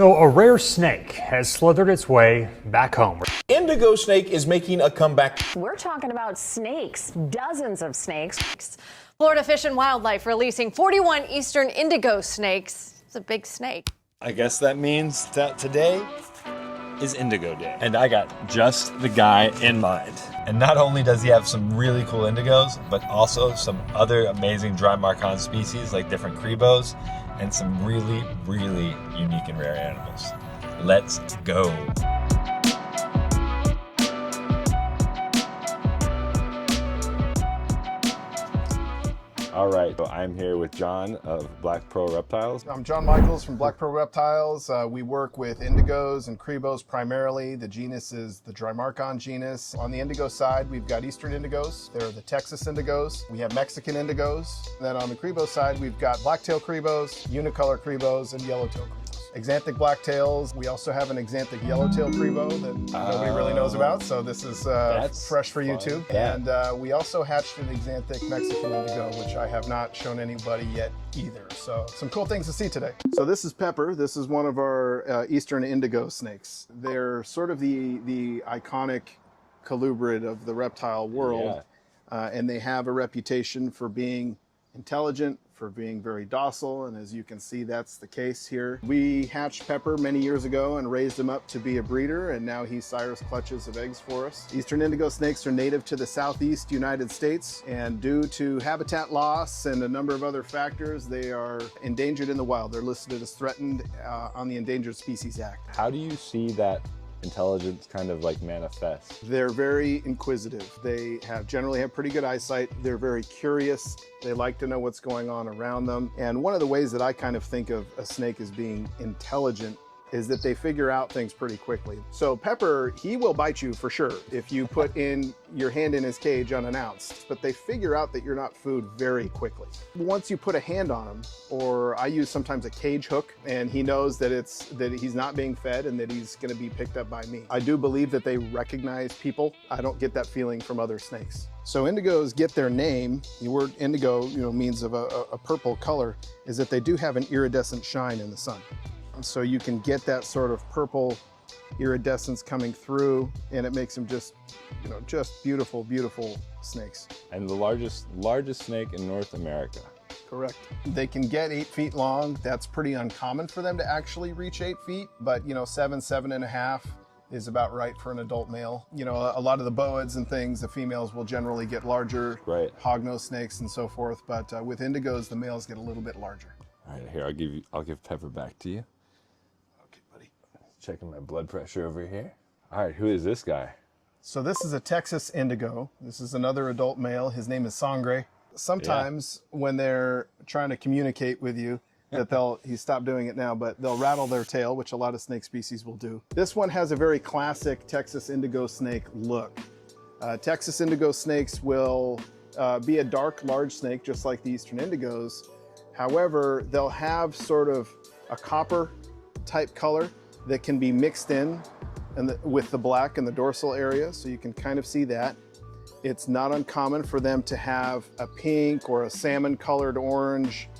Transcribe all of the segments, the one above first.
So a rare snake has slithered its way back home. Indigo snake is making a comeback. We're talking about snakes, dozens of snakes. Florida Fish and Wildlife releasing 41 Eastern Indigo snakes. It's a big snake. I guess that means that today is Indigo Day. And I got just the guy in mind. And not only does he have some really cool indigos, but also some other amazing Drymarchon species like different cribos and some really, really unique and rare animals. Let's go. All right, so I'm here with John of Black Pearl Reptiles. I'm John Michaels from Black Pearl Reptiles. We work with indigos and cribos primarily. The genus is the Drymarchon genus. On the indigo side, we've got Eastern Indigos. There are the Texas Indigos. We have Mexican Indigos. Then on the Cribo side, we've got Blacktail Cribos, unicolor Cribos, and Yellowtail Cribos. Axanthic Blacktails. We also have an Axanthic Yellowtail Cribo that nobody really knows about, so this is fresh for YouTube. Yeah. And we also hatched an Axanthic Mexican Indigo, which I have not shown anybody yet either. So some cool things to see today. So this is Pepper. This is one of our Eastern Indigo snakes. They're sort of the iconic colubrid of the reptile world, and they have a reputation for being intelligent, for being very docile, and as you can see, that's the case here. We hatched Pepper many years ago and raised him up to be a breeder, and now he sires clutches of eggs for us. Eastern Indigo snakes are native to the southeast United States, and due to habitat loss and a number of other factors, they are endangered in the wild. They're listed as threatened on the Endangered Species Act. How do you see that intelligence kind of like manifest? They're very inquisitive. They generally have pretty good eyesight. They're very curious. They like to know what's going on around them. And one of the ways that I kind of think of a snake as being intelligent is that they figure out things pretty quickly. So Pepper, he will bite you for sure if you put in your hand in his cage unannounced, but they figure out that you're not food very quickly. Once you put a hand on him, or I use sometimes a cage hook, and he knows that he's not being fed and that he's gonna be picked up by me. I do believe that they recognize people. I don't get that feeling from other snakes. So indigos get their name, the word indigo means of a purple color, is that they do have an iridescent shine in the sun. So you can get that sort of purple iridescence coming through, and it makes them just beautiful, beautiful snakes. And the largest snake in North America. Correct. They can get 8 feet long. That's pretty uncommon for them to actually reach 8 feet, but 7.5 is about right for an adult male. A lot of the boas and things, the females will generally get larger, right? Hognose snakes and so forth, but with indigos, the males get a little bit larger. All right, here, I'll give Pepper back to you. Checking my blood pressure over here. All right, who is this guy? So this is a Texas Indigo. This is another adult male. His name is Sangre. Sometimes when they're trying to communicate with you, he's stopped doing it now, but they'll rattle their tail, which a lot of snake species will do. This one has a very classic Texas Indigo snake look. Texas Indigo snakes will be a dark, large snake, just like the Eastern Indigos. However, they'll have sort of a copper type color that can be mixed in with the black in the dorsal area, so you can kind of see that. It's not uncommon for them to have a pink or a salmon colored orange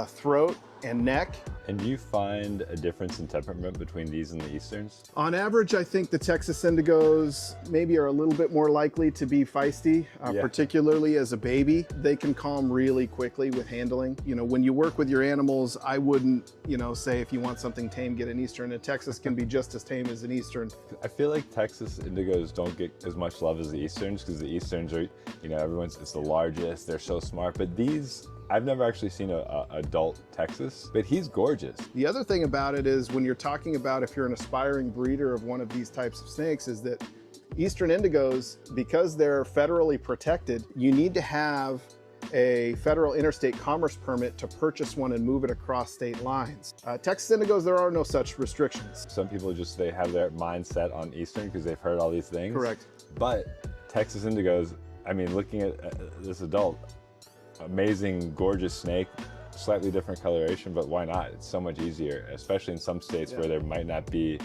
throat and neck. And do you find a difference in temperament between these and the Easterns? On average, I think the Texas Indigos maybe are a little bit more likely to be feisty, particularly as a baby. They can calm really quickly with handling. When you work with your animals, I wouldn't, say if you want something tame, get an Eastern. A Texas can be just as tame as an Eastern. I feel like Texas Indigos don't get as much love as the Easterns, because the Easterns are, it's the largest, they're so smart, but these, I've never actually seen an adult Texas, but he's gorgeous. The other thing about it is when you're talking about if you're an aspiring breeder of one of these types of snakes is that Eastern Indigos, because they're federally protected, you need to have a federal interstate commerce permit to purchase one and move it across state lines. Texas Indigos, there are no such restrictions. Some people they have their mindset on Eastern because they've heard all these things. Correct. But Texas Indigos, looking at this adult, amazing, gorgeous snake, slightly different coloration, but why not? It's so much easier, especially in some states where there might not be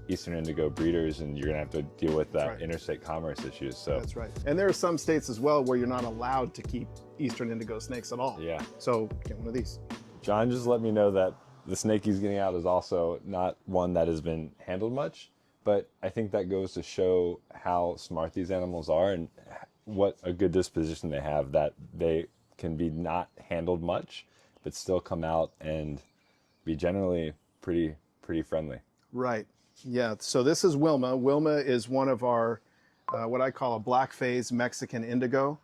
Eastern Indigo breeders and you're gonna have to deal with that interstate commerce issues. So that's right. And there are some states as well where you're not allowed to keep Eastern Indigo snakes at all. Yeah. So get one of these. John just let me know that the snake he's getting out is also not one that has been handled much, but I think that goes to show how smart these animals are and what a good disposition they have, that they can be not handled much, but still come out and be generally pretty friendly. Right. Yeah. So this is Wilma. Wilma is one of our, what I call a black phase Mexican Indigo.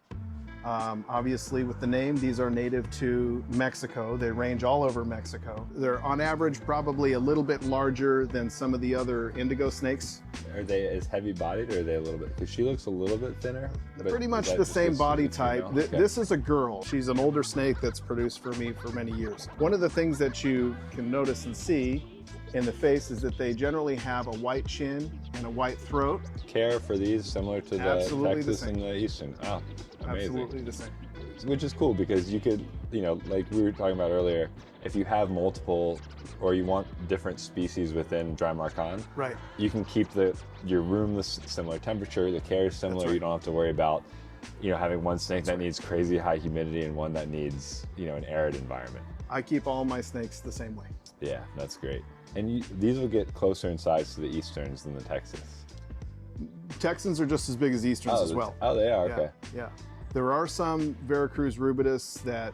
Obviously with the name, these are native to Mexico. They range all over Mexico. They're on average probably a little bit larger than some of the other indigo snakes. Are they as heavy bodied, or are they a little bit, because she looks a little bit thinner? They're pretty much the same body type. Okay. This is a girl. She's an older snake that's produced for me for many years. One of the things that you can notice and see in the face is that they generally have a white chin and a white throat. Care for these similar to the Texas and the Eastern. Oh, amazing. Absolutely the same. Which is cool, because you could, you know, like we were talking about earlier, if you have multiple or you want different species within Drymarchon, right, you can keep your room the similar temperature, the care is similar. Right. You don't have to worry about, you know, having one snake that needs crazy high humidity and one that needs, you know, an arid environment. I keep all my snakes the same way. Yeah, that's great. And these will get closer in size to the Easterns than the Texas. Texans are just as big as Easterns as well. Oh, they are? Yeah, okay. Yeah. There are some Veracruz rubidus that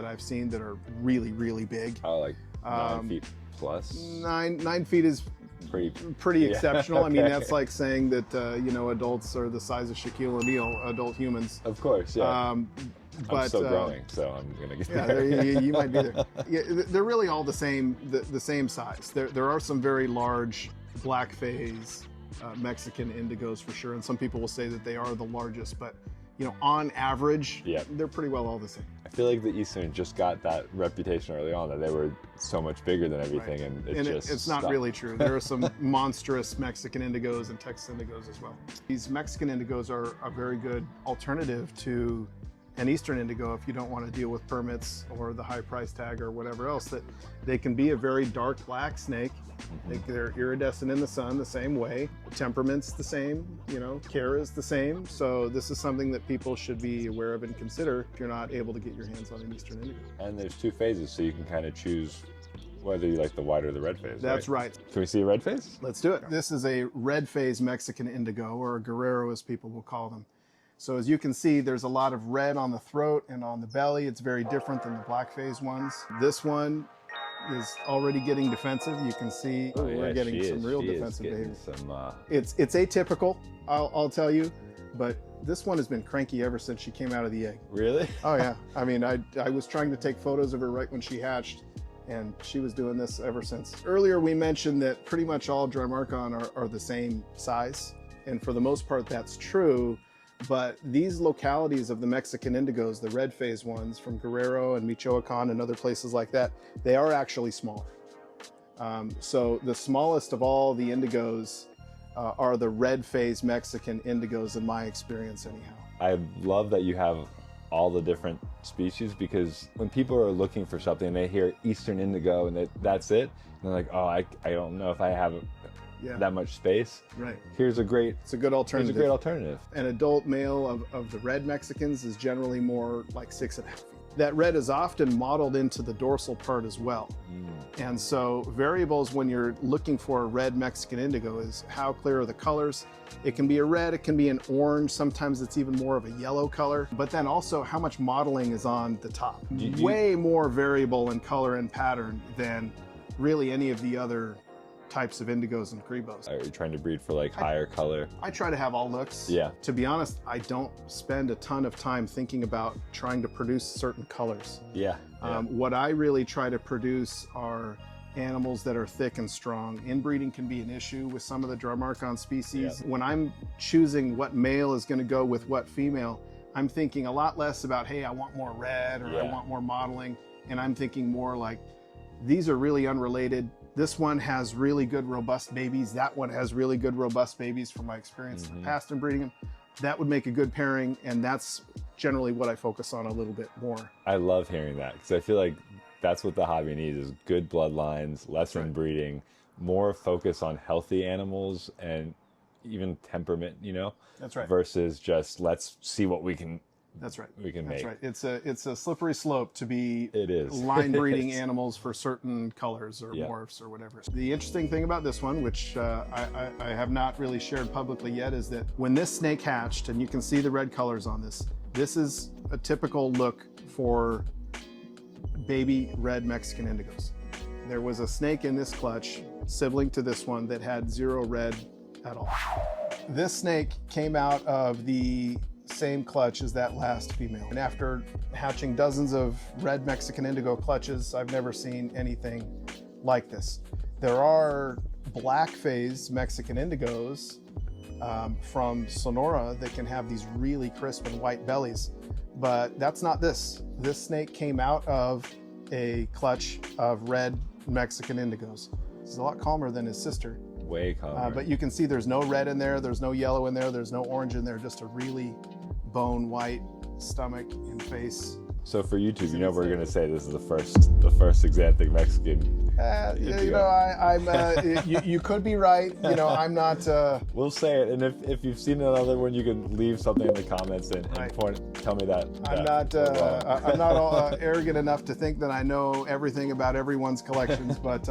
I've seen that are really, really big. Oh, like 9 feet plus? 9 feet is pretty exceptional. Okay. I mean, that's like saying that, you know, adults are the size of Shaquille O'Neal, adult humans. Of course, yeah. But, I'm still growing, so I'm gonna get there. You might be there. Yeah, they're really all the same size. There are some very large black phase Mexican indigos for sure, and some people will say that they are the largest, but you know, on average, they're pretty well all the same. I feel like the Eastern just got that reputation early on that they were so much bigger than everything, right. and it's not really true. There are some monstrous Mexican indigos and Texas indigos as well. These Mexican indigos are a very good alternative to an Eastern indigo if you don't want to deal with permits or the high price tag or whatever else. That they can be a very dark black snake. They're iridescent in the sun the same way. Temperament's the same, you know, care is the same. So this is something that people should be aware of and consider if you're not able to get your hands on an Eastern indigo. And there's 2 phases, so you can kind of choose whether you like the white or the red phase. That's right. Can we see a red phase? Let's do it. This is a red phase Mexican indigo, or a guerrero as people will call them. So as you can see, there's a lot of red on the throat and on the belly. It's very different than the black phase ones. This one is already getting defensive. You can see we're getting some real defensive behavior. It's atypical, I'll tell you, but this one has been cranky ever since she came out of the egg. Really? Oh yeah. I mean, I was trying to take photos of her right when she hatched, and she was doing this ever since. Earlier we mentioned that pretty much all Drymarchon are the same size, and for the most part that's true. But these localities of the Mexican indigos, the red phase ones from Guerrero and Michoacan and other places like that, they are actually smaller. So the smallest of all the indigos are the red phase Mexican indigos in my experience anyhow. I love that you have all the different species, because when people are looking for something and they hear Eastern Indigo and that's it, and they're like, oh, I don't know if I have that much space. Right. It's a good alternative. Here's a great alternative. An adult male of the red Mexicans is generally more like 6.5 feet. That red is often mottled into the dorsal part as well. And so variables when you're looking for a red Mexican indigo is how clear are the colors. It can be a red, it can be an orange, sometimes it's even more of a yellow color, but then also how much mottling is on the top. Way more variable in color and pattern than really any of the other types of indigos and cribos. Are you trying to breed for like higher color? I try to have all looks. Yeah. To be honest, I don't spend a ton of time thinking about trying to produce certain colors. Yeah. What I really try to produce are animals that are thick and strong. Inbreeding can be an issue with some of the Drymarchon species. When I'm choosing what male is going to go with what female, I'm thinking a lot less about, hey, I want more red or I want more mottling. And I'm thinking more like, these are really unrelated. This one has really good, robust babies. That one has really good, robust babies from my experience in the past in breeding them. That would make a good pairing, and that's generally what I focus on a little bit more. I love hearing that, because I feel like that's what the hobby needs, is good bloodlines, less inbreeding, more focus on healthy animals and even temperament, you know? That's right. Versus just let's see what we can That's right. we can That's make. right. It's a slippery slope to be It is. line breeding animals for certain colors or Yeah. morphs or whatever. The interesting thing about this one, which I have not really shared publicly yet, is that when this snake hatched, and you can see the red colors on this, this is a typical look for baby red Mexican indigos. There was a snake in this clutch, sibling to this one, that had 0 red at all. This snake came out of the same clutch as that last female. And after hatching dozens of red Mexican indigo clutches, I've never seen anything like this. There are black phase Mexican indigos from Sonora that can have these really crisp and white bellies, but that's not this. This snake came out of a clutch of red Mexican indigos. He's a lot calmer than his sister. Way calmer. But you can see there's no red in there, there's no yellow in there, there's no orange in there, just a really bone white stomach and face. So for YouTube, you know we're gonna say this is the first Axanthic Mexican. You know, you could be right. You know, I'm not. We'll say it, and if you've seen another one, you can leave something in the comments and Right. tell me that. I'm not arrogant enough to think that I know everything about everyone's collections, but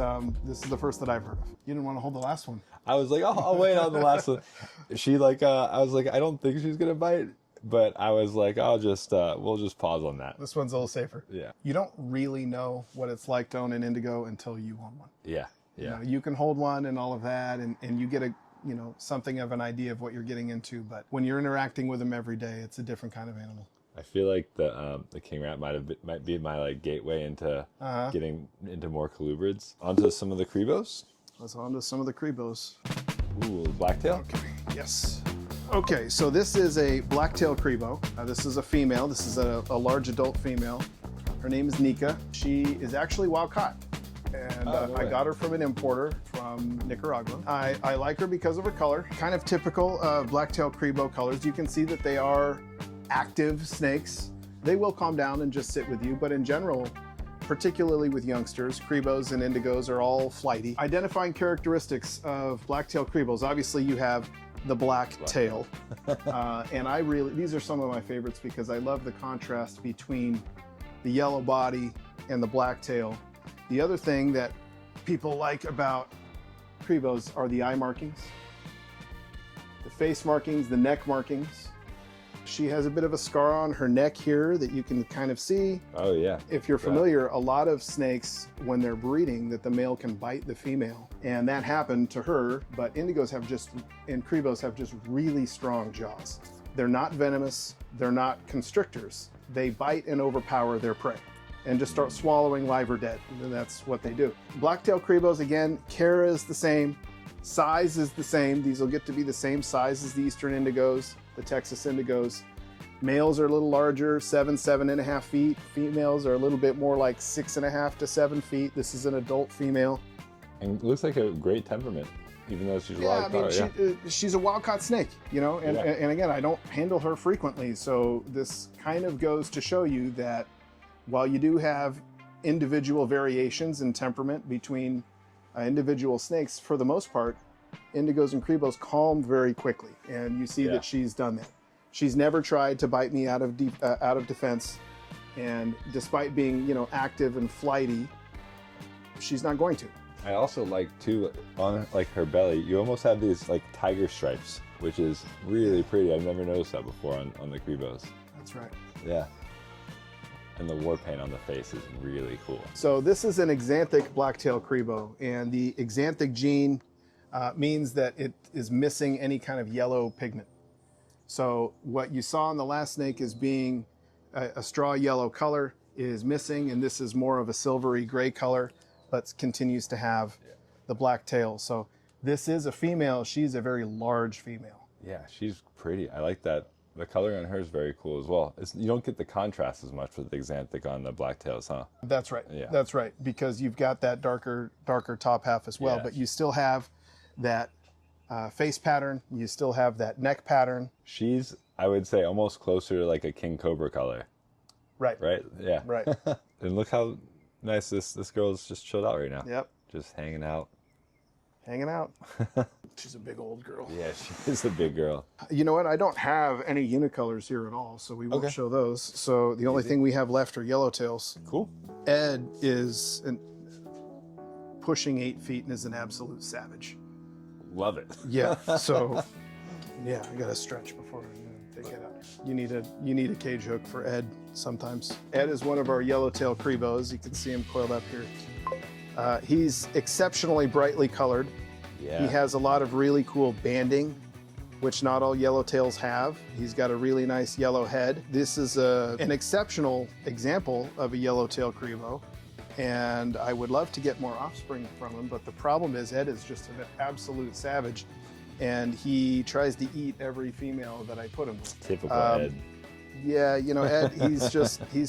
this is the first that I've heard of. You didn't want to hold the last one. I was like, oh, I'll wait on the last one. She like, I was like, I don't think she's gonna bite, but I was like, we'll just pause on that. This one's a little safer. Yeah. You don't really know what it's like to own an indigo until you own one. Yeah. You Yeah. know, you can hold one and all of that, and you get something of an idea of what you're getting into. But when you're interacting with them every day, it's a different kind of animal. I feel like the king rat might be my like gateway into getting into more colubrids. Onto some of the cribos. Let's on to some of the cribos. Ooh, blacktail. Okay. Yes. Okay, so this is a Blacktail Cribo. This is a female. This is a large adult female. Her name is Nika. She is actually wild caught. And no I way. got her from an importer from Nicaragua. I like her because of her color. Kind of typical Blacktail Cribo colors. You can see that they are active snakes. They will calm down and just sit with you, but in general, particularly with youngsters, Cribos and Indigos are all flighty. Identifying characteristics of Blacktail Cribos. Obviously you have the black tail. And these are some of my favorites because I love the contrast between the yellow body and the black tail. The other thing that people like about Cribos are the eye markings, the face markings, the neck markings. She has a bit of a scar on her neck here that you can kind of see. Oh yeah. If you're familiar, a lot of snakes, when they're breeding, that the male can bite the female. And that happened to her, but indigos and cribos have just really strong jaws. They're not venomous, they're not constrictors. They bite and overpower their prey and just start swallowing live or dead. And that's what they do. Blacktail cribos, again, care is the same, size is the same. These will get to be the same size as the Eastern Indigos, the Texas Indigos. Males are a little larger, 7.5 feet. Females are a little bit more like 6.5 to 7 feet. This is an adult female. And looks like a great temperament, even though she's a wild caught. She's a wild-caught snake, you know, and, Yeah. and again, I don't handle her frequently, so this kind of goes to show you that while you do have individual variations in temperament between individual snakes, for the most part, indigos and cribos calm very quickly, and you see that she's done that. She's never tried to bite me out of defense, and despite being, active and flighty, she's not going to. I also like too, on like her belly, you almost have these like tiger stripes, which is really pretty. I've never noticed that before on the cribos. That's right. Yeah. And the war paint on the face is really cool. So this is an Axanthic Blacktail Cribo, and the Axanthic gene means that it is missing any kind of yellow pigment. So what you saw on the last snake as being a straw yellow color is missing, and this is more of a silvery gray color, but continues to have the black tail. So this is a female. She's a very large female. Yeah, she's pretty. I like that. The color on her is very cool as well. You don't get the contrast as much with the Axanthic on the blacktails, huh? That's right. Yeah. That's right, because you've got that darker top half as well, Yeah. but you still have that face pattern. You still have that neck pattern. She's, I would say, almost closer to like a king cobra color, Right. right? Yeah. Right. And look how nice this girl's just chilled out right now. Yep. Just hanging out. hanging out. She's a big old girl. Yeah, she is a big girl. You know what? I don't have any unicolors here at all, so we won't show those. So the only thing we have left are yellowtails. Cool. Ed is pushing 8 feet and is an absolute savage. Love it. Yeah. So, yeah, I gotta stretch before I take it out. You need a cage hook for Ed sometimes. Ed is one of our Yellowtail Cribos. You can see him coiled up here. He's exceptionally brightly colored. Yeah. He has a lot of really cool banding, which not all yellowtails have. He's got a really nice yellow head. This is an exceptional example of a Yellowtail Cribo, and I would love to get more offspring from him, but the problem is Ed is just an absolute savage, and he tries to eat every female that I put him with. Typical Ed. Yeah, you know, Ed, he's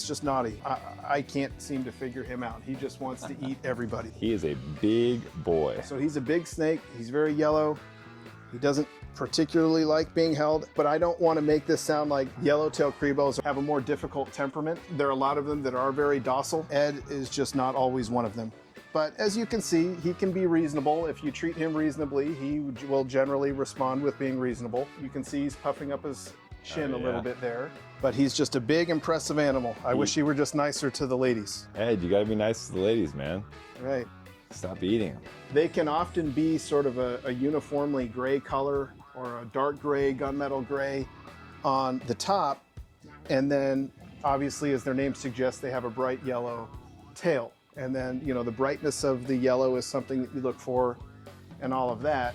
just naughty. I can't seem to figure him out. He just wants to eat everybody. He is a big boy. So he's a big snake. He's very yellow. He doesn't particularly like being held, but I don't want to make this sound like Yellowtail Cribos have a more difficult temperament. There are a lot of them that are very docile. Ed is just not always one of them. But as you can see, he can be reasonable. If you treat him reasonably, he will generally respond with being reasonable. You can see he's puffing up his chin a little bit there, but he's just a big, impressive animal. I wish he were just nicer to the ladies. Ed, you gotta be nice to the ladies, man. Right. Stop eating them. They can often be sort of a uniformly gray color or a dark gray, gunmetal gray on the top. And then obviously, as their name suggests, they have a bright yellow tail. And then, you know, the brightness of the yellow is something that you look for and all of that.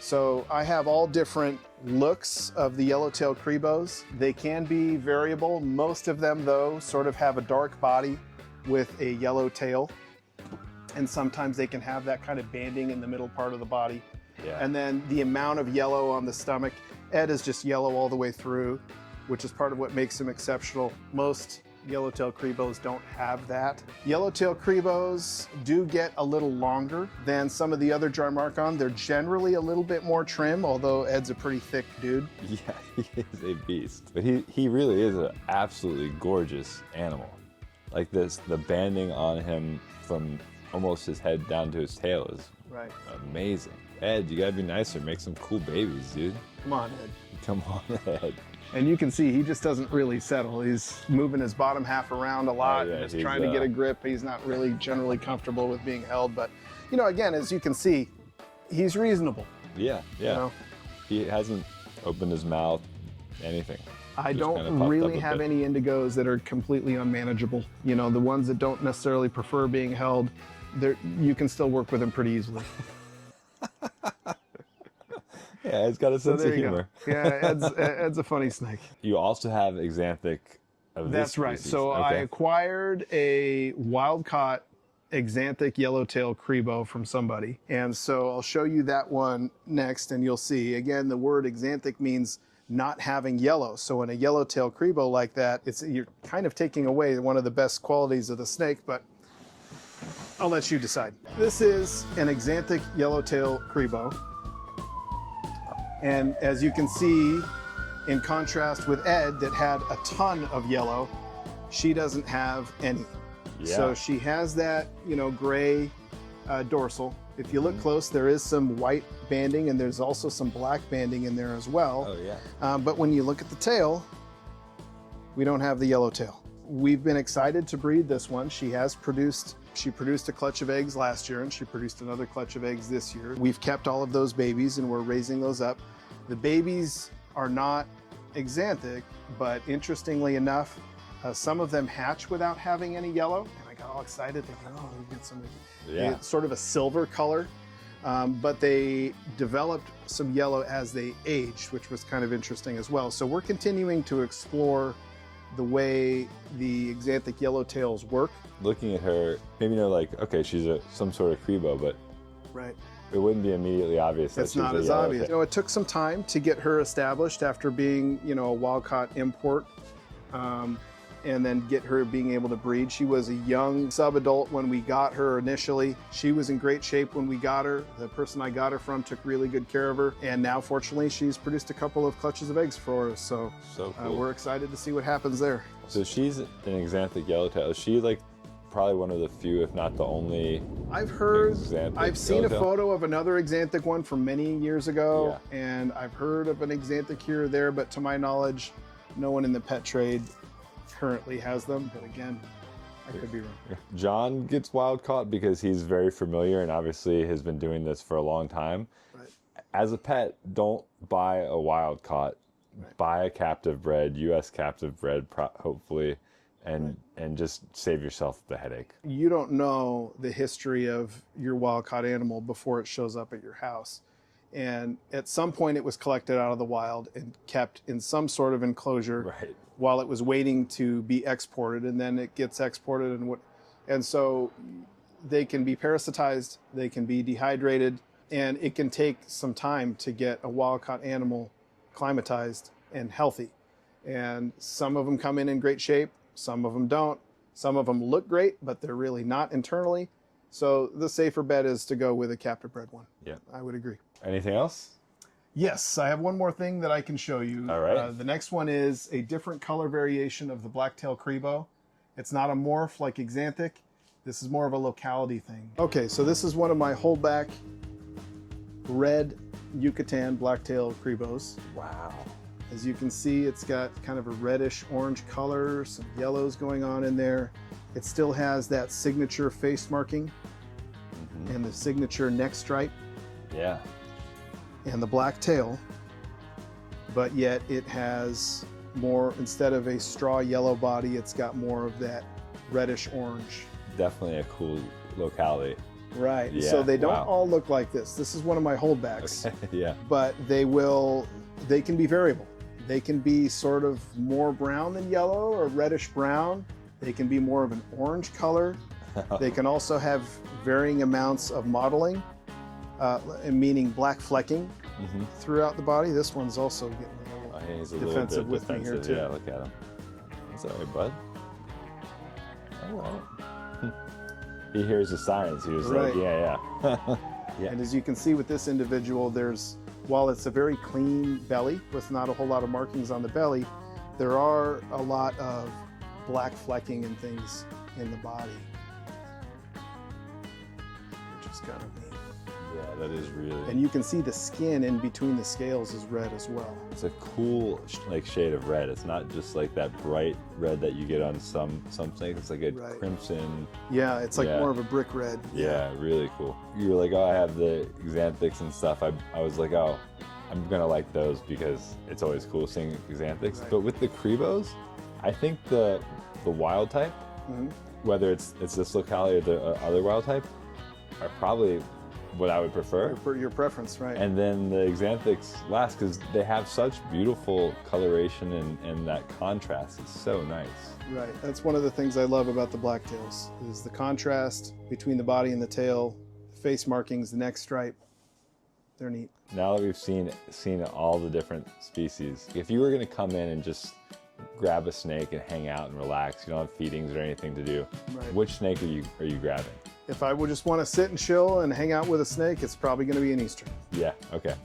So I have all different looks of the Yellowtail Cribos. They can be variable. Most of them, though, sort of have a dark body with a yellow tail. And sometimes they can have that kind of banding in the middle part of the body. Yeah. And then the amount of yellow on the stomach. Ed is just yellow all the way through, which is part of what makes him exceptional. Most Yellowtail Cribos don't have that. Yellowtail Cribos do get a little longer than some of the other Drymarchon. They're generally a little bit more trim, although Ed's a pretty thick dude. Yeah, he is a beast. But he really is an absolutely gorgeous animal. Like this, the banding on him from almost his head down to his tail is amazing. Ed, you gotta be nicer. Make some cool babies, dude. Come on, Ed. Come on, Ed. And you can see he just doesn't really settle. He's moving his bottom half around a lot. Yeah, he's trying to get a grip. He's not really generally comfortable with being held. But, you know, again, as you can see, he's reasonable. Yeah, yeah. You know? He hasn't opened his mouth, anything. I Just don't kinda puffed really up a have bit. any indigos that are completely unmanageable. You know, the ones that don't necessarily prefer being held, you can still work with them pretty easily. Yeah, Ed's got a sense of humor. Yeah, Ed's a funny snake. You also have Axanthic of this That's right. species. So I Okay. acquired a wild-caught Axanthic Yellowtail Cribo from somebody. And so I'll show you that one next, and you'll see. Again, the word Axanthic means not having yellow. So in a Yellowtail Cribo like that, you're kind of taking away one of the best qualities of the snake, but I'll let you decide. This is an Axanthic Yellowtail Cribo. And as you can see, in contrast with Ed that had a ton of yellow, she doesn't have any. Yeah. So she has that, you know, gray dorsal. If you look close, there is some white banding and there's also some black banding in there as well. Oh, yeah. But when you look at the tail, we don't have the yellowtail. We've been excited to breed this one. She produced a clutch of eggs last year and she produced another clutch of eggs this year. We've kept all of those babies and we're raising those up. The babies are not Axanthic, but interestingly enough, some of them hatch without having any yellow. And I got all excited thinking, oh, we get some, it's sort of a silver color. But they developed some yellow as they aged, which was kind of interesting as well. So we're continuing to explore the way the Axanthic Yellowtails work. Looking at her, maybe you know, like, okay, she's some sort of Cribo, but Right. it wouldn't be immediately obvious that It's she's not a as Yellowtail. obvious. You know, it took some time to get her established after being, you know, a wild-caught import, and then get her being able to breed. She was a young sub-adult when we got her initially. She was in great shape when we got her. The person I got her from took really good care of her, and now, fortunately, she's produced a couple of clutches of eggs for us. So So cool. we're excited to see what happens there. So she's an Axanthic Yellowtail. Is she like probably one of the few, if not the only. I've heard, Axanthic I've seen a Yellowtail. photo of another Axanthic one from many years ago, Yeah. and I've heard of an Axanthic here or there, but to my knowledge, no one in the pet trade currently has them. But again, I could be wrong. John gets wild caught because he's very familiar and obviously has been doing this for a long time. Right. As a pet, don't buy a wild caught. Right. Buy a captive bred, U.S. captive bred, hopefully, and just save yourself the headache. You don't know the history of your wild caught animal before it shows up at your house. And at some point it was collected out of the wild and kept in some sort of enclosure Right. while it was waiting to be exported, and then it gets exported and so they can be parasitized, they can be dehydrated, and it can take some time to get a wild caught animal climatized and healthy. And some of them come in great shape, some of them don't. Some of them look great, but they're really not internally. So the safer bet is to go with a captive bred one. Yeah. I would agree. Anything else? Yes, I have one more thing that I can show you. All right. The next one is a different color variation of the Blacktail Cribo. It's not a morph like Axanthic. This is more of a locality thing. Okay, so this is one of my holdback red Yucatan Blacktail Cribos. Wow. As you can see, it's got kind of a reddish orange color, some yellows going on in there. It still has that signature face marking and the signature neck stripe Yeah. and the black tail, but yet it has more, instead of a straw yellow body, it's got more of that reddish orange. Definitely a cool locality. Right, Yeah, so they don't wow. all look like this. This is one of my holdbacks, Yeah. but they can be variable. They can be sort of more brown than yellow or reddish brown. They can be more of an orange color. They can also have varying amounts of mottling, meaning black flecking throughout the body. This one's also getting a little He's a defensive little bit with me here defensive. too. Yeah, look at him. That's all right, bud. All right. He hears the sirens. He was Right. like, yeah. Yeah. And as you can see with this individual, while it's a very clean belly with not a whole lot of markings on the belly, there are a lot of black flecking and things in the body, which is kind of neat. Yeah, that is really. And you can see the skin in between the scales is red as well. It's a cool shade of red. It's not just like that bright red that you get on some things. It's like a Right. crimson. Yeah, it's like Yeah. more of a brick red. Yeah, really cool. You were like, oh, I have the Axanthics and stuff. I was like, oh, I'm gonna like those because it's always cool seeing Axanthics. Right. But with the Cribos, I think the wild type, whether it's this locality or the other wild type, are probably what I would prefer. Your preference, right? And then the Axanthics last because they have such beautiful coloration and that contrast. It's so nice. Right. That's one of the things I love about the blacktails is the contrast between the body and the tail, the face markings, the neck stripe. They're neat. Now that we've seen all the different species, if you were going to come in and just grab a snake and hang out and relax, you don't have feedings or anything to do, Right. which snake are you grabbing? If I would just want to sit and chill and hang out with a snake, it's probably going to be an Eastern. Yeah, okay.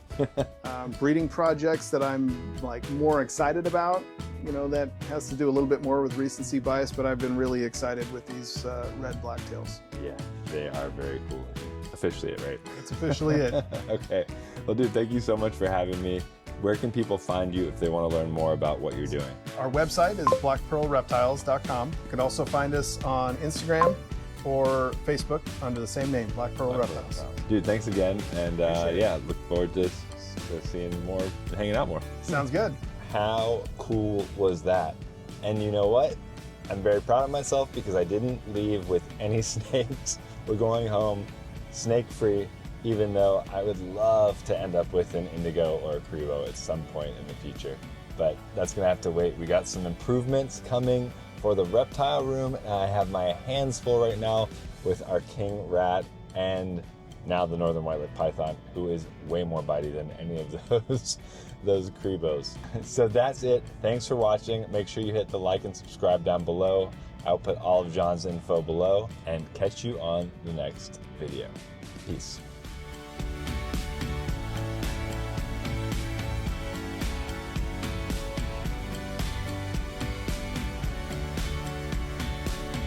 Breeding projects that I'm like more excited about, that has to do a little bit more with recency bias, but I've been really excited with these red blacktails. Yeah, they are very cool. Officially it, right? That's officially it. Okay. Well, dude, thank you so much for having me. Where can people find you if they want to learn more about what you're doing? Our website is blackpearlreptiles.com. You can also find us on Instagram or Facebook under the same name, Black Pearl Reptiles. Dude, thanks again. And yeah, look forward to seeing more, hanging out more. Sounds good. How cool was that? And you know what? I'm very proud of myself because I didn't leave with any snakes. We're going home snake-free, even though I would love to end up with an indigo or a cribo at some point in the future. But that's gonna have to wait. We got some improvements coming for the reptile room, and I have my hands full right now with our king rat and now the northern white-lipped python, who is way more bitey than any of those cribos. So that's it. Thanks for watching. Make sure you hit the like and subscribe down below. I'll put all of John's info below and catch you on the next video. Peace.